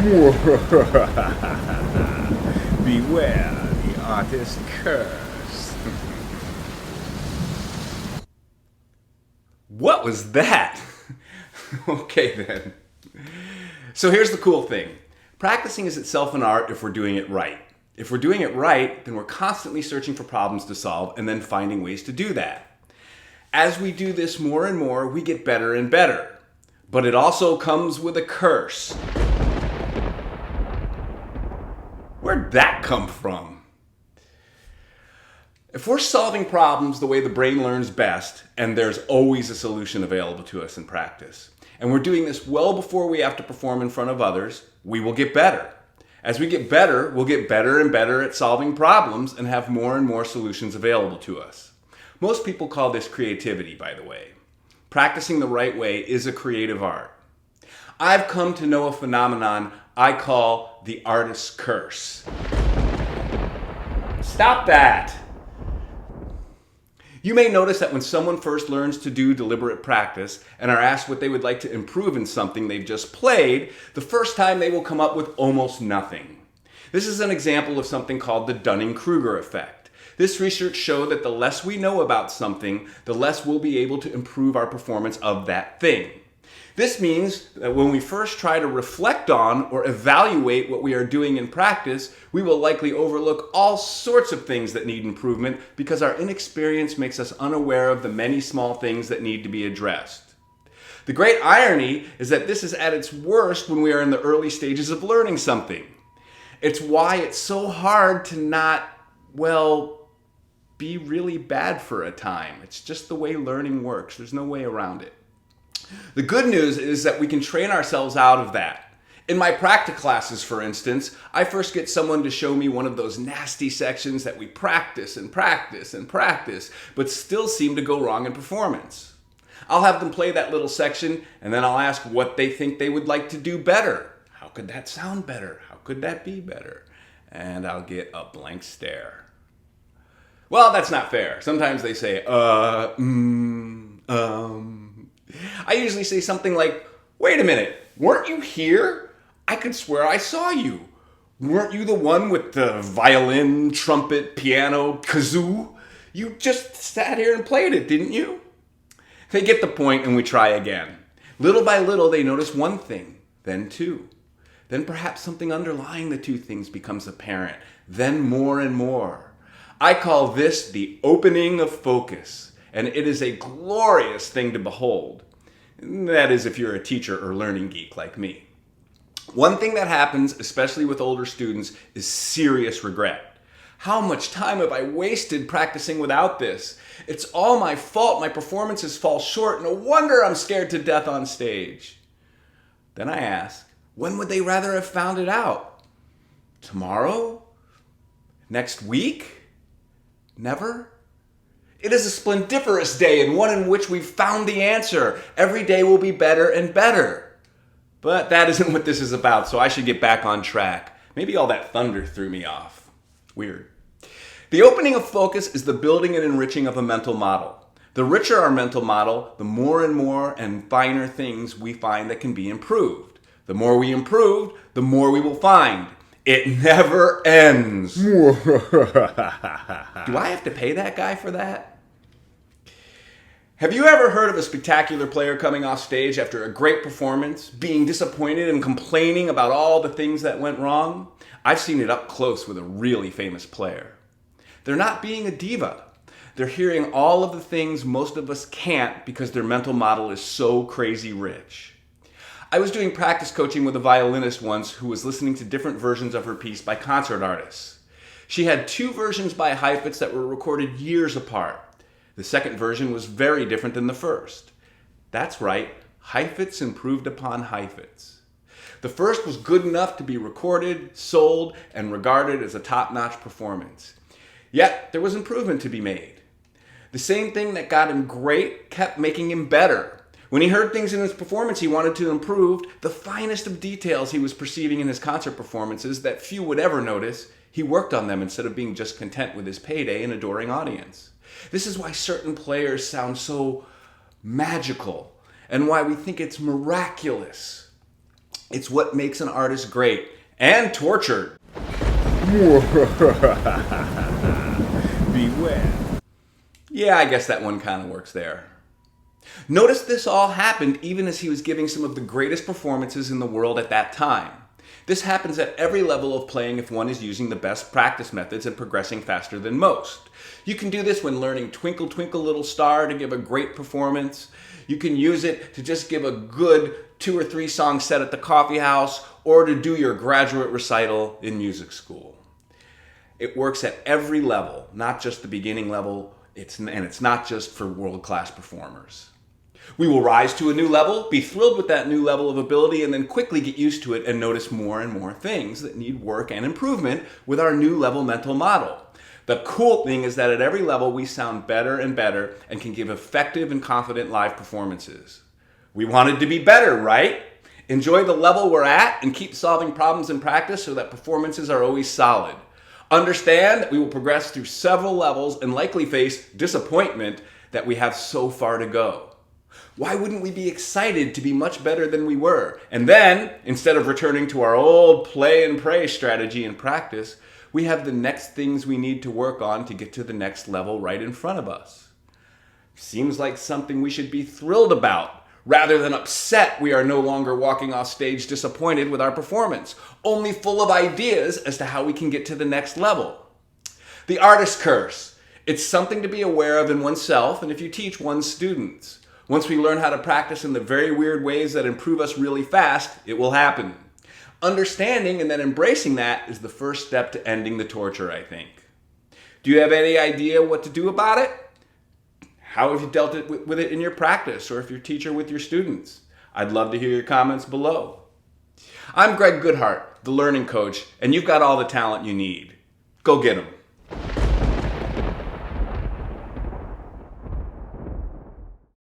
Beware the artist curse. What was that? Okay then. So here's the cool thing. Practicing is itself an art if we're doing it right. If we're doing it right, then we're constantly searching for problems to solve and then finding ways to do that. As we do this more and more, we get better and better. But it also comes with a curse. Where'd that come from? If we're solving problems the way the brain learns best, and there's always a solution available to us in practice, and we're doing this well before we have to perform in front of others, we will get better. As we get better, we'll get better and better at solving problems and have more and more solutions available to us. Most people call this creativity, by the way. Practicing the right way is a creative art. I've come to know a phenomenon I call the artist's curse. Stop that! You may notice that when someone first learns to do deliberate practice and are asked what they would like to improve in something they've just played, the first time they will come up with almost nothing. This is an example of something called the Dunning-Kruger effect. This research showed that the less we know about something, the less we'll be able to improve our performance of that thing. This means that when we first try to reflect on or evaluate what we are doing in practice, we will likely overlook all sorts of things that need improvement because our inexperience makes us unaware of the many small things that need to be addressed. The great irony is that this is at its worst when we are in the early stages of learning something. It's why it's so hard to not, be really bad for a time. It's just the way learning works. There's no way around it. The good news is that we can train ourselves out of that. In my practice classes, for instance, I first get someone to show me one of those nasty sections that we practice and practice and practice, but still seem to go wrong in performance. I'll have them play that little section, and then I'll ask what they think they would like to do better. How could that sound better? How could that be better? And I'll get a blank stare. Well, that's not fair. Sometimes they say, I usually say something like, wait a minute, weren't you here? I could swear I saw you. Weren't you the one with the violin, trumpet, piano, kazoo? You just sat here and played it, didn't you? They get the point and we try again. Little by little, they notice one thing, then two. Then perhaps something underlying the two things becomes apparent, then more and more. I call this the opening of focus, and it is a glorious thing to behold. That is if you're a teacher or learning geek like me. One thing that happens, especially with older students, is serious regret. How much time have I wasted practicing without this? It's all my fault. My performances fall short. No wonder I'm scared to death on stage. Then I ask, when would they rather have found it out? Tomorrow? Next week? Never? It is a splendiferous day and one in which we've found the answer. Every day will be better and better. But that isn't what this is about, so I should get back on track. Maybe all that thunder threw me off. Weird. The opening of focus is the building and enriching of a mental model. The richer our mental model, the more and finer things we find that can be improved. The more we improve, the more we will find. It never ends. Do I have to pay that guy for that? Have you ever heard of a spectacular player coming off stage after a great performance, being disappointed and complaining about all the things that went wrong? I've seen it up close with a really famous player. They're not being a diva. They're hearing all of the things most of us can't because their mental model is so crazy rich. I was doing practice coaching with a violinist once who was listening to different versions of her piece by concert artists. She had two versions by Heifetz that were recorded years apart. The second version was very different than the first. That's right, Heifetz improved upon Heifetz. The first was good enough to be recorded, sold, and regarded as a top-notch performance. Yet, there was improvement to be made. The same thing that got him great kept making him better. When he heard things in his performance he wanted to improve, the finest of details he was perceiving in his concert performances that few would ever notice, he worked on them instead of being just content with his payday and adoring audience. This is why certain players sound so magical and why we think it's miraculous. It's what makes an artist great and tortured. Beware. Yeah, I guess that one kind of works there. Notice this all happened even as he was giving some of the greatest performances in the world at that time. This happens at every level of playing if one is using the best practice methods and progressing faster than most. You can do this when learning Twinkle Twinkle Little Star to give a great performance. You can use it to just give a good 2 or 3 song set at the coffee house or to do your graduate recital in music school. It works at every level, not just the beginning level, and it's not just for world-class performers. We will rise to a new level, be thrilled with that new level of ability, and then quickly get used to it and notice more and more things that need work and improvement with our new level mental model. The cool thing is that at every level we sound better and better and can give effective and confident live performances. We wanted to be better, right? Enjoy the level we're at and keep solving problems in practice so that performances are always solid. Understand that we will progress through several levels and likely face disappointment that we have so far to go. Why wouldn't we be excited to be much better than we were? And then, instead of returning to our old play and pray strategy in practice, we have the next things we need to work on to get to the next level right in front of us. Seems like something we should be thrilled about, rather than upset we are no longer walking off stage disappointed with our performance, only full of ideas as to how we can get to the next level. The artist curse. It's something to be aware of in oneself and if you teach one's students. Once we learn how to practice in the very weird ways that improve us really fast, it will happen. Understanding and then embracing that is the first step to ending the torture, I think. Do you have any idea what to do about it? How have you dealt with it in your practice, or if you're a teacher with your students? I'd love to hear your comments below. I'm Greg Goodhart, the Learning Coach, and you've got all the talent you need. Go get 'em.